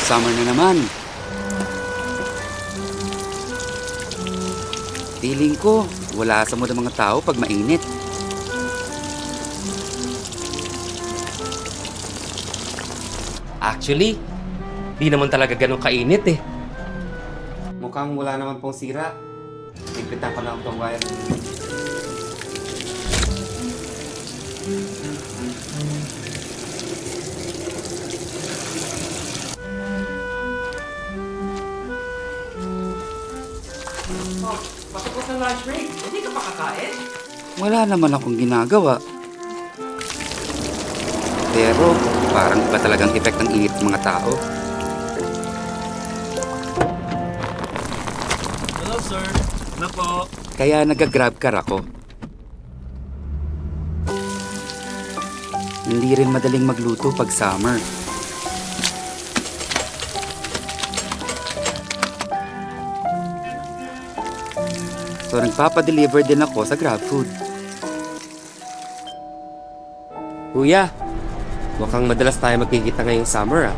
Summer na naman. Feeling ko, wala sa mood ang mga tao pag mainit. Actually, di naman talaga ganun kainit eh. Mukhang wala naman pong sira. Ipitan ko lang itong wire. Oh, patapos ng lunch break. Hindi ka pa kakain? Wala naman akong ginagawa. Pero parang iba talagang effect ng init ng mga tao. Hello, sir. Ano po? Kaya nag-grab car ako. Hindi rin madaling magluto pag summer. So nagpapadeliver din ako sa GrabFood. Kuya, mukhang madalas tayo magkikita ngayong summer ah.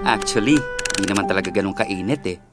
Actually, di naman talaga ganun kainit eh.